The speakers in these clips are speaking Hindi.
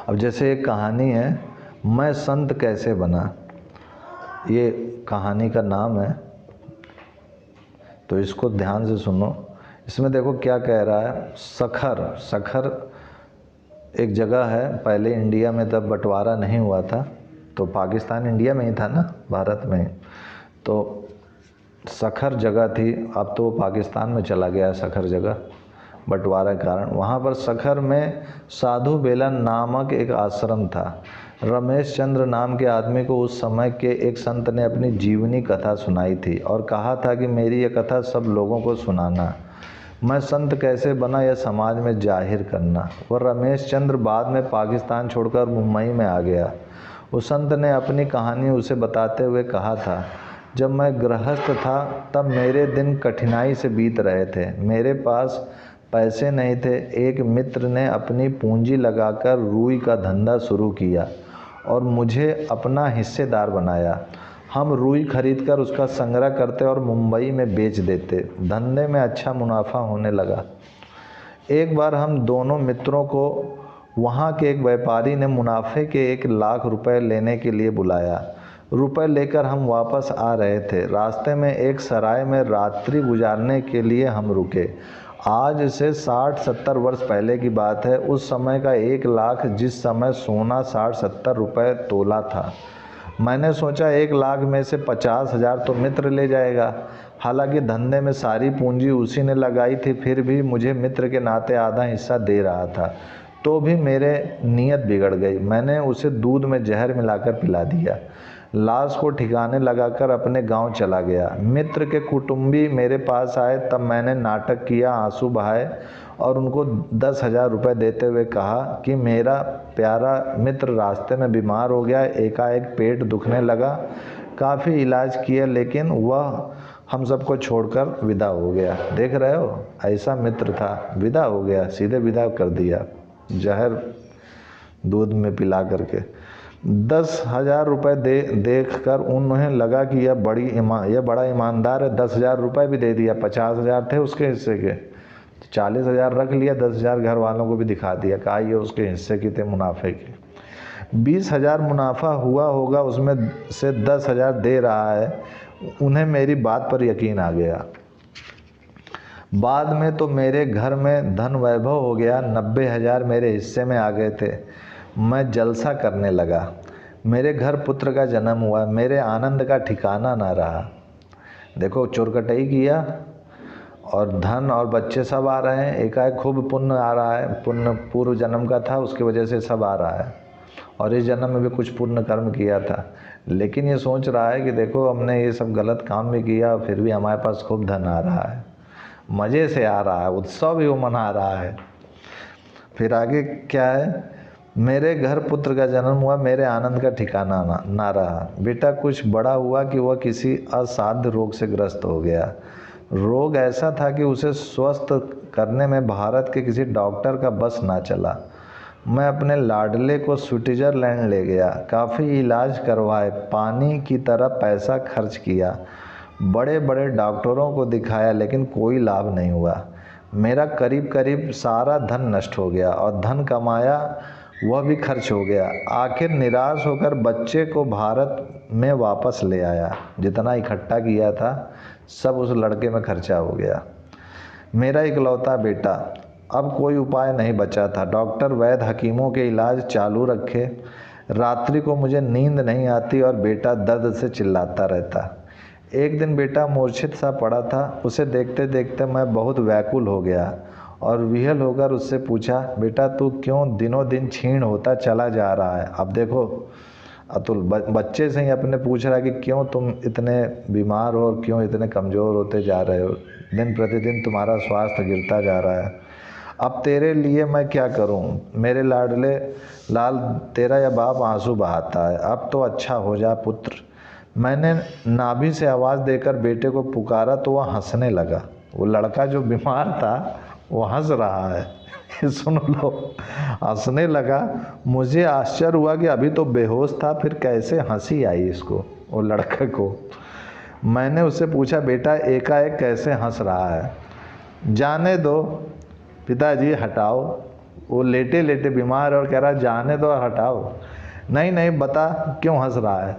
अब जैसे एक कहानी है, मैं संत कैसे बना, ये कहानी का नाम है, तो इसको ध्यान से सुनो। इसमें देखो क्या कह रहा है। सखर एक जगह है, पहले इंडिया में तब बंटवारा नहीं हुआ था, तो पाकिस्तान इंडिया में ही था ना, भारत में ही। तो सखर जगह थी, अब तो पाकिस्तान में चला गया है सखर जगह बंटवारा के कारण। वहाँ पर सखर में साधु बेलन नामक एक आश्रम था। रमेश चंद्र नाम के आदमी को उस समय के एक संत ने अपनी जीवनी कथा सुनाई थी और कहा था कि मेरी ये कथा सब लोगों को सुनाना, मैं संत कैसे बना यह समाज में जाहिर करना। वह रमेश चंद्र बाद में पाकिस्तान छोड़कर मुंबई में आ गया। उस संत ने अपनी कहानी उसे बताते हुए कहा था, जब मैं गृहस्थ था तब मेरे दिन कठिनाई से बीत रहे थे। मेरे पास पैसे नहीं थे। एक मित्र ने अपनी पूंजी लगाकर रुई का धंधा शुरू किया और मुझे अपना हिस्सेदार बनाया। हम रुई खरीदकर उसका संग्रह करते और मुंबई में बेच देते। धंधे में अच्छा मुनाफा होने लगा। एक बार हम दोनों मित्रों को वहाँ के एक व्यापारी ने मुनाफे के 1,00,000 रुपए लेने के लिए बुलाया। रुपए लेकर हम वापस आ रहे थे। रास्ते में एक सराय में रात्रि गुजारने के लिए हम रुके। आज से 60-70 वर्ष पहले की बात है। उस समय का 1,00,000 जिस समय सोना 60-70 रुपये तोला था। मैंने सोचा 1,00,000 में से 50,000 तो मित्र ले जाएगा। हालांकि धंधे में सारी पूंजी उसी ने लगाई थी, फिर भी मुझे मित्र के नाते आधा हिस्सा दे रहा था। तो भी मेरे नीयत बिगड़ गई। मैंने उसे दूध में जहर मिलाकर पिला दिया। लाश को ठिकाने लगाकर अपने गांव चला गया। मित्र के कुटुंबी मेरे पास आए, तब मैंने नाटक किया, आंसू बहाए और उनको 10,000 रुपये देते हुए कहा कि मेरा प्यारा मित्र रास्ते में बीमार हो गया, एकाएक पेट दुखने लगा। काफ़ी इलाज किया लेकिन वह हम सबको छोड़कर विदा हो गया। देख रहे हो, ऐसा मित्र था, विदा हो गया, सीधे विदा कर दिया जहर दूध में पिला करके। 10,000 रुपये देख कर उन्हें लगा कि यह बड़ा ईमानदार है। 10,000 रुपये भी दे दिया। 50,000 थे उसके हिस्से के, 40,000 रख लिया। 10,000 घर वालों को भी दिखा दिया, कहा ये उसके हिस्से की थे मुनाफे की। 20,000 मुनाफा हुआ होगा, उसमें से 10,000 दे रहा है। उन्हें मेरी बात पर यकीन आ गया। बाद में तो मेरे घर में धन वैभव हो गया। 90,000 मेरे हिस्से में आ गए थे। मैं जलसा करने लगा। मेरे घर पुत्र का जन्म हुआ। मेरे आनंद का ठिकाना ना रहा। देखो, चोरकटाई किया और धन और बच्चे सब आ रहे हैं। एकाएक खूब पुण्य आ रहा है। पुण्य पूर्व जन्म का था, उसकी वजह से सब आ रहा है। और इस जन्म में भी कुछ पुण्य कर्म किया था, लेकिन ये सोच रहा है कि देखो हमने ये सब गलत काम भी किया, फिर भी हमारे पास खूब धन आ रहा है, मज़े से आ रहा है, उत्सव भी वो मना रहा है। फिर आगे क्या है, मेरे घर पुत्र का जन्म हुआ। मेरे आनंद का ठिकाना ना रहा। बेटा कुछ बड़ा हुआ कि वह किसी असाध्य रोग से ग्रस्त हो गया। रोग ऐसा था कि उसे स्वस्थ करने में भारत के किसी डॉक्टर का बस ना चला। मैं अपने लाडले को स्विट्ज़रलैंड ले गया। काफ़ी इलाज करवाए, पानी की तरह पैसा खर्च किया, बड़े बड़े डॉक्टरों को दिखाया, लेकिन कोई लाभ नहीं हुआ। मेरा करीब करीब सारा धन नष्ट हो गया और धन कमाया वह भी खर्च हो गया। आखिर निराश होकर बच्चे को भारत में वापस ले आया। जितना इकट्ठा किया था सब उस लड़के में खर्चा हो गया। मेरा इकलौता बेटा। अब कोई उपाय नहीं बचा था। डॉक्टर वैद्य हकीमों के इलाज चालू रखे। रात्रि को मुझे नींद नहीं आती और बेटा दर्द से चिल्लाता रहता। एक दिन बेटा मूर्छित सा पड़ा था। उसे देखते देखते मैं बहुत व्याकुल हो गया और विह्वल होकर उससे पूछा, बेटा तू क्यों दिनों दिन क्षीण होता चला जा रहा है। अब देखो अतुल बच्चे से ही अपने पूछ रहा है कि क्यों तुम इतने बीमार हो और क्यों इतने कमज़ोर होते जा रहे हो, दिन प्रतिदिन तुम्हारा स्वास्थ्य गिरता जा रहा है। अब तेरे लिए मैं क्या करूं? मेरे लाडले लाल, तेरा यह बाप आंसू बहाता है। अब तो अच्छा हो जा पुत्र। मैंने नाभि से आवाज़ देकर बेटे को पुकारा तो वह हंसने लगा। वो लड़का जो बीमार था वो हंस रहा है। सुन लो, हंसने लगा। मुझे आश्चर्य हुआ कि अभी तो बेहोश था, फिर कैसे हंसी आई इसको, वो लड़के को। मैंने उससे पूछा, बेटा एकाएक कैसे हंस रहा है? जाने दो पिताजी, हटाओ। वो लेटे लेटे बीमार और कह रहा जाने दो, हटाओ। नहीं नहीं बता क्यों हंस रहा है।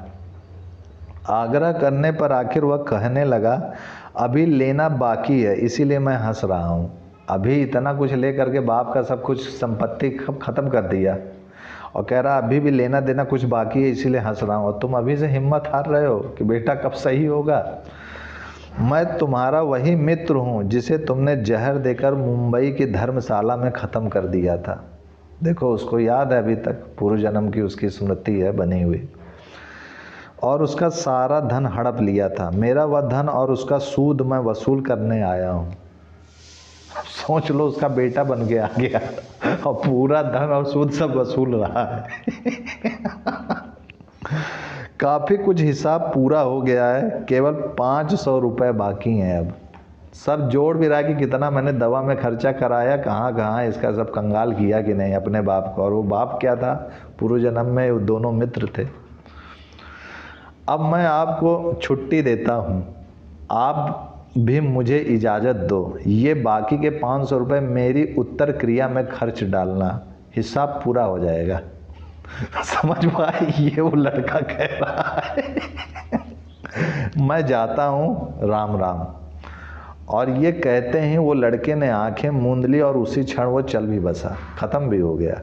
आग्रह करने पर आखिर वह कहने लगा अभी लेना बाकी है इसीलिए मैं हंस रहा हूँ। अभी इतना कुछ ले करके बाप का सब कुछ संपत्ति ख़त्म कर दिया और कह रहा अभी भी लेना देना कुछ बाकी है इसीलिए हंस रहा हूँ। और तुम अभी से हिम्मत हार रहे हो कि बेटा कब सही होगा। मैं तुम्हारा वही मित्र हूँ जिसे तुमने जहर देकर मुंबई की धर्मशाला में ख़त्म कर दिया था। देखो उसको याद है अभी तक, पूर्व जन्म की उसकी स्मृति है बनी हुई। और उसका सारा धन हड़प लिया था। मेरा वह धन और उसका सूद मैं वसूल करने आया हूँ। सोच लो उसका बेटा बन के आ गया और पूरा धन और सूद सब वसूल रहा है। काफ़ी कुछ हिसाब पूरा हो गया है, केवल 500 रुपये बाकी हैं। अब सब जोड़ भी रहा है कि कितना मैंने दवा में खर्चा कराया, कहाँ कहाँ इसका सब कंगाल किया कि नहीं अपने बाप को। और वो बाप क्या था, पूर्व जन्म में वो दोनों मित्र थे। अब मैं आपको छुट्टी देता हूँ, आप भी मुझे इजाज़त दो। ये बाकी के 500 रुपये मेरी उत्तर क्रिया में खर्च डालना, हिसाब पूरा हो जाएगा। समझ पाए, ये वो लड़का कह रहा है। मैं जाता हूँ, राम राम। और ये कहते हैं वो लड़के ने आंखें मूंद ली और उसी क्षण वो चल भी बसा, ख़त्म भी हो गया।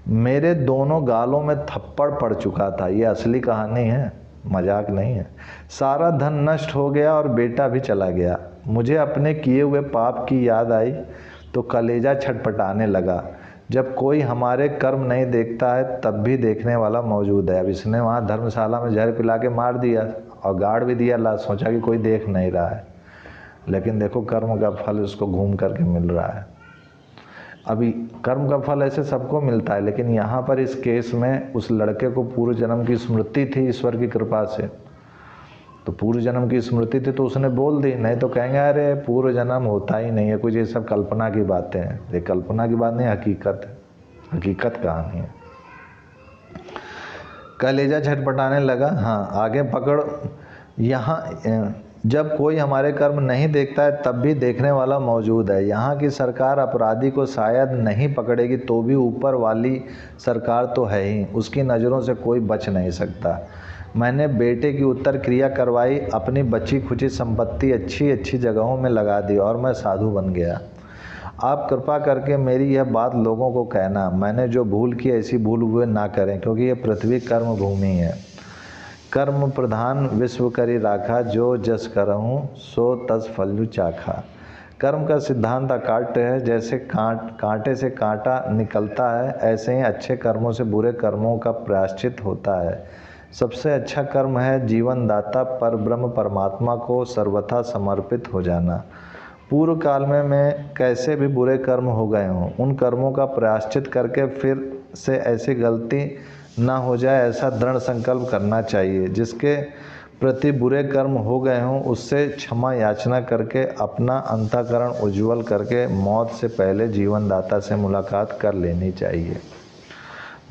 मेरे दोनों गालों में थप्पड़ पड़ चुका था। ये असली कहानी है, मजाक नहीं है। सारा धन नष्ट हो गया और बेटा भी चला गया। मुझे अपने किए हुए पाप की याद आई तो कलेजा छटपटाने लगा। जब कोई हमारे कर्म नहीं देखता है तब भी देखने वाला मौजूद है। अब इसने वहाँ धर्मशाला में जहर पिला के मार दिया और गाड़ भी दिया ला, सोचा कि कोई देख नहीं रहा है, लेकिन देखो कर्म का फल उसको घूम करके मिल रहा है। अभी कर्म का फल ऐसे सबको मिलता है, लेकिन यहाँ पर इस केस में उस लड़के को पूर्व जन्म की स्मृति थी ईश्वर की कृपा से। तो पूर्व जन्म की स्मृति थी तो उसने बोल दी, नहीं तो कहेंगे अरे पूर्व जन्म होता ही नहीं है, कुछ ये सब कल्पना की बातें हैं। ये कल्पना की बात नहीं, हकीकत है, हकीकत कहानी है। कलेजा झटपटाने लगा। हाँ आगे पकड़। यहाँ जब कोई हमारे कर्म नहीं देखता है तब भी देखने वाला मौजूद है। यहाँ की सरकार अपराधी को शायद नहीं पकड़ेगी तो भी ऊपर वाली सरकार तो है ही, उसकी नज़रों से कोई बच नहीं सकता। मैंने बेटे की उत्तर क्रिया करवाई, अपनी बची खुची संपत्ति अच्छी अच्छी जगहों में लगा दी और मैं साधु बन गया। आप कृपा करके मेरी यह बात लोगों को कहना। मैंने जो भूल की ऐसी भूल हुए ना करें, क्योंकि ये पृथ्वी कर्म भूमि है। कर्म प्रधान विश्व करी राखा, जो जस करहूँ सो तस फलु चाखा। कर्म का सिद्धांत अकाट्य है। जैसे कांटे से कांटा निकलता है, ऐसे ही अच्छे कर्मों से बुरे कर्मों का प्रायश्चित होता है। सबसे अच्छा कर्म है जीवन दाता पर ब्रह्म परमात्मा को सर्वथा समर्पित हो जाना। पूर्व काल में मैं कैसे भी बुरे कर्म हो गए हों, उन कर्मों का प्रायश्चित करके फिर से ऐसी गलती ना हो जाए ऐसा दृढ़ संकल्प करना चाहिए। जिसके प्रति बुरे कर्म हो गए हों उससे क्षमा याचना करके अपना अंतःकरण उज्ज्वल करके मौत से पहले जीवन दाता से मुलाकात कर लेनी चाहिए।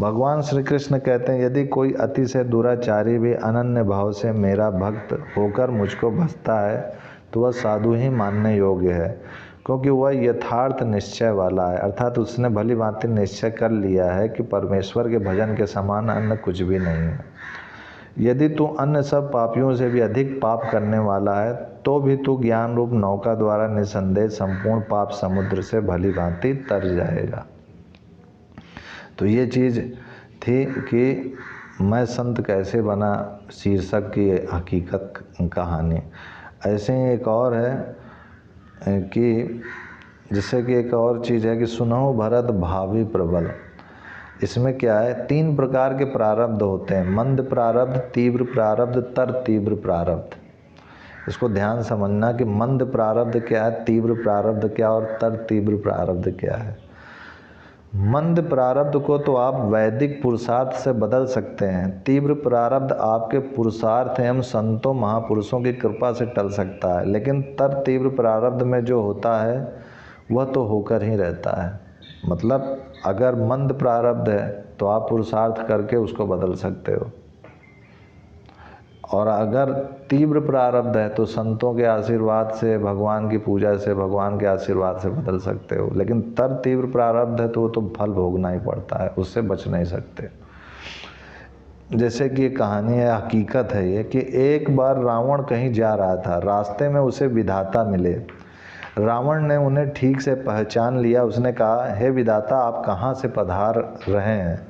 भगवान श्री कृष्ण कहते हैं, यदि कोई अति से दुराचारी भी अनन्य भाव से मेरा भक्त होकर मुझको भजता है तो वह साधु ही मानने योग्य है, क्योंकि वह यथार्थ निश्चय वाला है। अर्थात उसने भली भांति निश्चय कर लिया है कि परमेश्वर के भजन के समान अन्य कुछ भी नहीं है। यदि तू अन्य सब पापियों से भी अधिक पाप करने वाला है तो भी तू ज्ञान रूप नौका द्वारा निसंदेह संपूर्ण पाप समुद्र से भली भांति तर जाएगा। तो ये चीज़ थी कि मैं संत कैसे बना शीर्षक की हकीकत कहानी। ऐसे ही एक और है कि जिससे कि एक और चीज़ है कि सुनहु भरत भावी प्रबल। इसमें क्या है, 3 प्रकार के प्रारब्ध होते हैं, मंद प्रारब्ध, तीव्र प्रारब्ध, तर तीव्र प्रारब्ध। इसको ध्यान समझना कि मंद प्रारब्ध क्या है, तीव्र प्रारब्ध क्या और तर तीव्र प्रारब्ध क्या है। मंद प्रारब्ध को तो आप वैदिक पुरुषार्थ से बदल सकते हैं। तीव्र प्रारब्ध आपके पुरुषार्थ एवं संतों महापुरुषों की कृपा से टल सकता है, लेकिन तर तीव्र प्रारब्ध में जो होता है वह तो होकर ही रहता है। मतलब अगर मंद प्रारब्ध है तो आप पुरुषार्थ करके उसको बदल सकते हो, और अगर तीव्र प्रारब्ध है तो संतों के आशीर्वाद से, भगवान की पूजा से, भगवान के आशीर्वाद से बदल सकते हो। लेकिन तर तीव्र प्रारब्ध है तो वो तो फल भोगना ही पड़ता है, उससे बच नहीं सकते। जैसे कि ये कहानी है, हकीकत है ये, कि एक बार रावण कहीं जा रहा था, रास्ते में उसे विधाता मिले। रावण ने उन्हें ठीक से पहचान लिया। उसने कहा, हे विधाता, आप कहाँ से पधार रहे हैं?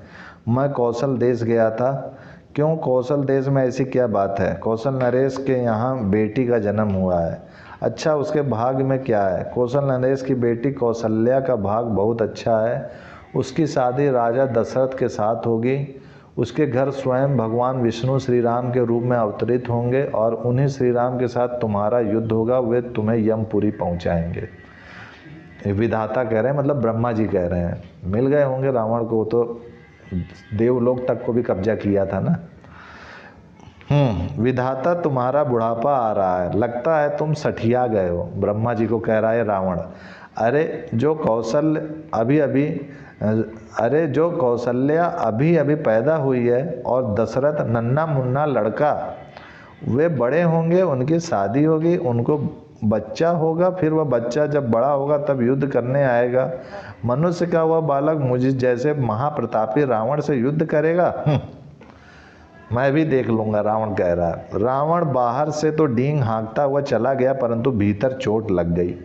मैं कौशल देश गया था। क्यों, कौशल देश में ऐसी क्या बात है? कौशल नरेश के यहाँ बेटी का जन्म हुआ है। अच्छा, उसके भाग्य में क्या है? कौशल नरेश की बेटी कौशल्या का भाग बहुत अच्छा है। उसकी शादी राजा दशरथ के साथ होगी। उसके घर स्वयं भगवान विष्णु श्री राम के रूप में अवतरित होंगे और उन्हीं श्री राम के साथ तुम्हारा युद्ध होगा। वे तुम्हें यमपुरी पहुंचाएंगे। विधाता कह रहे हैं, मतलब ब्रह्मा जी कह रहे हैं। मिल गए होंगे रावण को, तो देवलोक तक को भी कब्जा किया था ना। विधाता, तुम्हारा बुढ़ापा आ रहा है, लगता है तुम सठिया गए हो। ब्रह्मा जी को कह रहा है रावण। अरे जो कौशल्या अभी अभी पैदा हुई है और दशरथ नन्हा मुन्ना लड़का, वे बड़े होंगे, उनकी शादी होगी, उनको बच्चा होगा, फिर वह बच्चा जब बड़ा होगा तब युद्ध करने आएगा। मनुष्य का वह बालक मुझे जैसे महाप्रतापी रावण से युद्ध करेगा? मैं भी देख लूंगा, रावण कह रहा है। रावण बाहर से तो डींग हाँकता हुआ चला गया, परंतु भीतर चोट लग गई।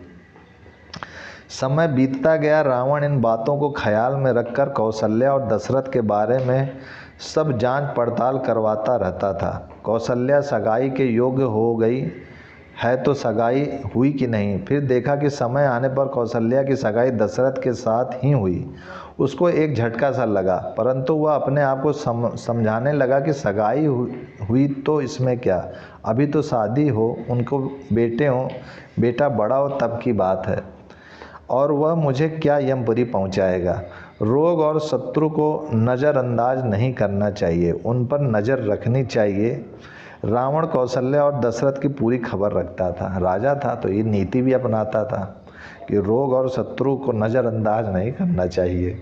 समय बीतता गया। रावण इन बातों को ख्याल में रखकर कौशल्या और दशरथ के बारे में सब जांच पड़ताल करवाता रहता था। कौशल्या सगाई के योग्य हो गई है तो सगाई हुई कि नहीं। फिर देखा कि समय आने पर कौशल्या की सगाई दशरथ के साथ ही हुई। उसको एक झटका सा लगा, परंतु वह अपने आप को समझाने लगा कि सगाई हुई तो इसमें क्या, अभी तो शादी हो, उनको बेटे हों, बेटा बड़ा हो तब की बात है, और वह मुझे क्या यमपुरी पहुंचाएगा। रोग और शत्रु को नज़रअंदाज नहीं करना चाहिए, उन पर नज़र रखनी चाहिए। रावण कौशल्या और दशरथ की पूरी खबर रखता था। राजा था तो ये नीति भी अपनाता था कि रोग और शत्रु को नज़रअंदाज नहीं करना चाहिए।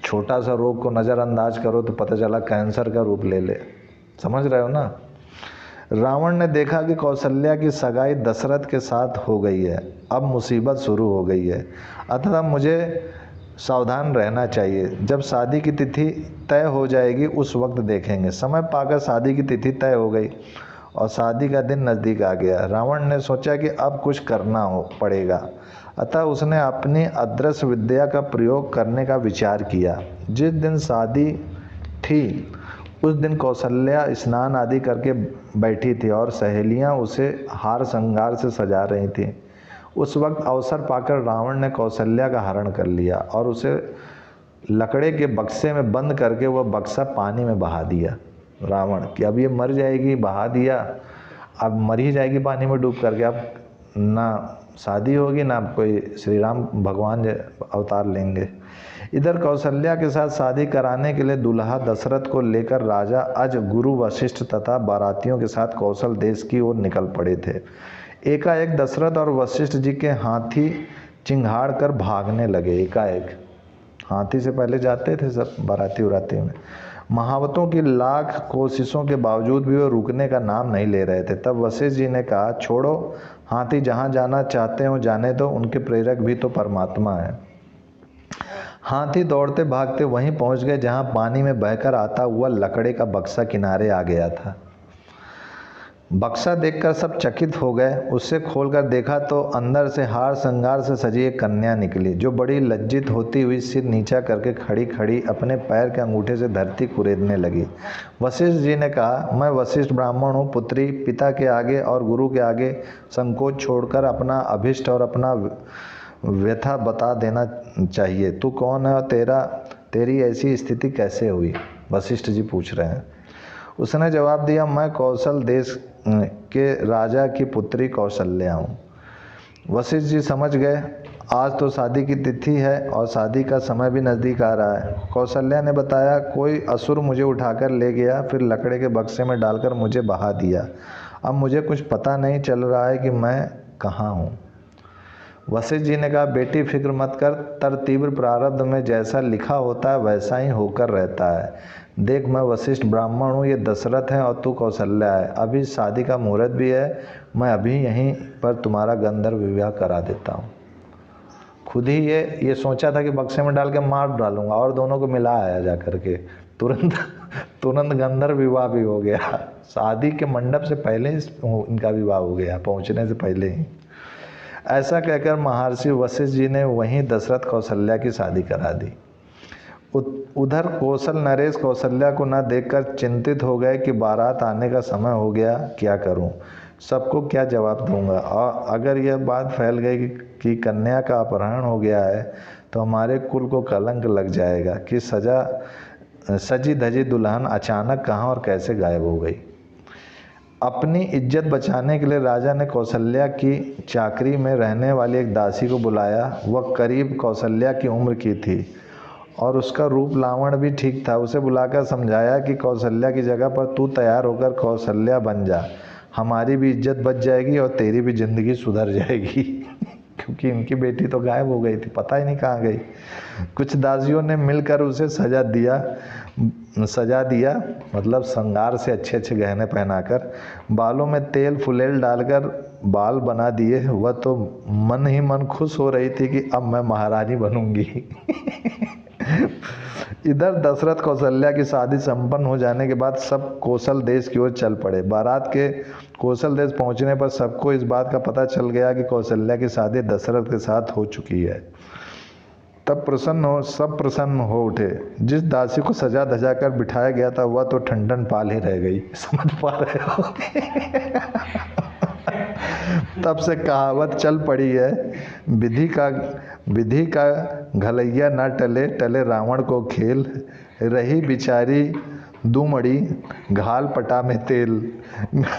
छोटा सा रोग को नज़रअंदाज करो तो पता चला कैंसर का रूप ले ले। समझ रहे हो ना। रावण ने देखा कि कौशल्या की सगाई दशरथ के साथ हो गई है, अब मुसीबत शुरू हो गई है, अतः मुझे सावधान रहना चाहिए। जब शादी की तिथि तय हो जाएगी उस वक्त देखेंगे। समय पाकर शादी की तिथि तय हो गई और शादी का दिन नज़दीक आ गया। रावण ने सोचा कि अब कुछ करना पड़ेगा, अतः उसने अपनी अदृश्य विद्या का प्रयोग करने का विचार किया। जिस दिन शादी थी उस दिन कौशल्या स्नान आदि करके बैठी थी और सहेलियां उसे हार श्रृंगार से सजा रही थीं। उस वक्त अवसर पाकर रावण ने कौशल्या का हरण कर लिया और उसे लकड़े के बक्से में बंद करके वह बक्सा पानी में बहा दिया। रावण कि अब ये मर जाएगी, बहा दिया, अब मर ही जाएगी पानी में डूब करके, अब ना शादी होगी ना कोई श्री राम भगवान अवतार लेंगे। इधर कौशल्या के साथ शादी कराने के लिए दूल्हा दशरथ को लेकर राजा अज, गुरु वशिष्ठ तथा बारातियों के साथ कौशल देश की ओर निकल पड़े थे। एकाएक दशरथ और वशिष्ठ जी के हाथी चिंघाड़ कर भागने लगे। एकाएक, हाथी से पहले जाते थे सब बाराती उराती में। महावतों की लाख कोशिशों के बावजूद भी वो रुकने का नाम नहीं ले रहे थे। तब वशिष्ठ जी ने कहा, छोड़ो, हाथी जहाँ जाना चाहते हो जाने दो, उनके प्रेरक भी तो परमात्मा है। हाथी दौड़ते भागते वहीं पहुंच गए जहां पानी में बहकर आता हुआ लकड़े का बक्सा किनारे आ गया था। बक्सा देखकर सब चकित हो गए। उससे खोलकर देखा तो अंदर से हार श्रृंगार से सजी एक कन्या निकली, जो बड़ी लज्जित होती हुई सिर नीचा करके खड़ी खड़ी अपने पैर के अंगूठे से धरती कुरेदने लगी। वशिष्ठ जी ने कहा, मैं वशिष्ठ ब्राह्मण हूँ। पुत्री, पिता के आगे और गुरु के आगे संकोच छोड़कर अपना अभिष्ट और अपना व्यथा बता देना चाहिए। तू कौन है और तेरी ऐसी स्थिति कैसे हुई? वशिष्ठ जी पूछ रहे हैं। उसने जवाब दिया, मैं कौशल देश के राजा की पुत्री कौशल्या हूँ। वशिष्ठ जी समझ गए, आज तो शादी की तिथि है और शादी का समय भी नज़दीक आ रहा है। कौशल्या ने बताया, कोई असुर मुझे उठाकर ले गया, फिर लकड़े के बक्से में डालकर मुझे बहा दिया। अब मुझे कुछ पता नहीं चल रहा है कि मैं कहाँ हूँ। वशिष्ठ जी ने कहा, बेटी फिक्र मत कर, तर तीव्र प्रारब्ध में जैसा लिखा होता है वैसा ही होकर रहता है। देख, मैं वशिष्ठ ब्राह्मण हूँ, ये दशरथ है और तू कौशल्या है। अभी शादी का मुहूर्त भी है, मैं अभी यहीं पर तुम्हारा गंधर्व विवाह करा देता हूँ। खुद ही ये सोचा था कि बक्से में डाल के मार डालूंगा और दोनों को मिला आया जा करके, तुरंत गंधर्व विवाह भी हो गया। शादी के मंडप से पहले ही इनका विवाह हो गया, पहुंचने से पहले ही। ऐसा कहकर महर्षि वशिष्ठ जी ने वहीं दशरथ कौशल्या की शादी करा दी। उधर कौशल नरेश कौशल्या को न देखकर चिंतित हो गए कि बारात आने का समय हो गया, क्या करूं, सबको क्या जवाब दूंगा। और अगर यह बात फैल गई कि कन्या का अपहरण हो गया है तो हमारे कुल को कलंक लग जाएगा कि सजी धजी दुल्हन अचानक कहाँ और कैसे गायब हो गई। अपनी इज्जत बचाने के लिए राजा ने कौशल्या की चाकरी में रहने वाली एक दासी को बुलाया। वह करीब कौशल्या की उम्र की थी और उसका रूप लावण्य भी ठीक था। उसे बुलाकर समझाया कि कौशल्या की जगह पर तू तैयार होकर कौशल्या बन जा, हमारी भी इज्जत बच जाएगी और तेरी भी जिंदगी सुधर जाएगी। क्योंकि इनकी बेटी तो गायब हो गई थी, पता ही नहीं कहाँ गई। कुछ दासियों ने मिलकर उसे सजा दिया, मतलब श्रृंगार से अच्छे अच्छे गहने पहनाकर, बालों में तेल फुलेल डालकर बाल बना दिए। वह तो मन ही मन खुश हो रही थी कि अब मैं महारानी बनूंगी। इधर दशरथ कौशल्या की शादी संपन्न हो जाने के बाद सब कौशल देश की ओर चल पड़े। बारात के कौशल देश पहुंचने पर सबको इस बात का पता चल गया कि कौशल्या की शादी दशरथ के साथ हो चुकी है। तब सब प्रसन्न हो उठे। जिस दासी को सजा धजा कर बिठाया गया था वह तो ठंडन पाल ही रह गई। समझ पा रहे हो? तब से कहावत चल पड़ी है, विधि का घलैया न टले, टले रावण को खेल, रही बिचारी दुमड़ी घाल पटा में तेल।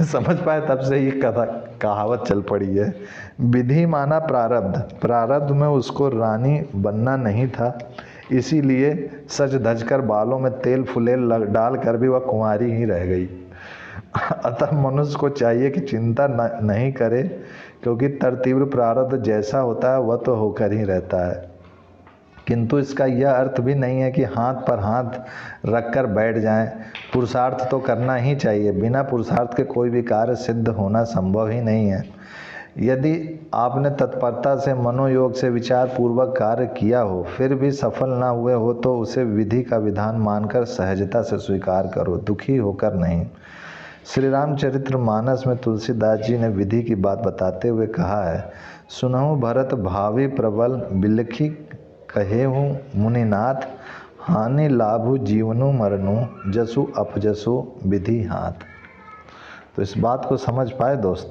समझ पाए? तब से ये कहावत चल पड़ी है। विधि माना प्रारब्ध, प्रारब्ध में उसको रानी बनना नहीं था, इसीलिए सज धज कर बालों में तेल फुलेल डाल कर भी वह कुंवारी ही रह गई। अतः मनुष्य को चाहिए कि चिंता नहीं करे, क्योंकि तरतीव्र प्रारब्ध जैसा होता है वह तो होकर ही रहता है। किंतु इसका यह अर्थ भी नहीं है कि हाथ पर हाथ रखकर बैठ जाएं। पुरुषार्थ तो करना ही चाहिए, बिना पुरुषार्थ के कोई भी कार्य सिद्ध होना संभव ही नहीं है। यदि आपने तत्परता से मनोयोग से विचार पूर्वक कार्य किया हो, फिर भी सफल ना हुए हो, तो उसे विधि का विधान मानकर सहजता से स्वीकार करो, दुखी होकर नहीं। श्री रामचरित्र मानस में तुलसीदास जी ने विधि की बात बताते हुए कहा है, सुनहु भरत भावी प्रबल, बिलखी कहे हूँ मुनिनाथ, हानि लाभु जीवनु मरनु, जसु अपजसु विधि हाथ। तो इस बात को समझ पाए दोस्त?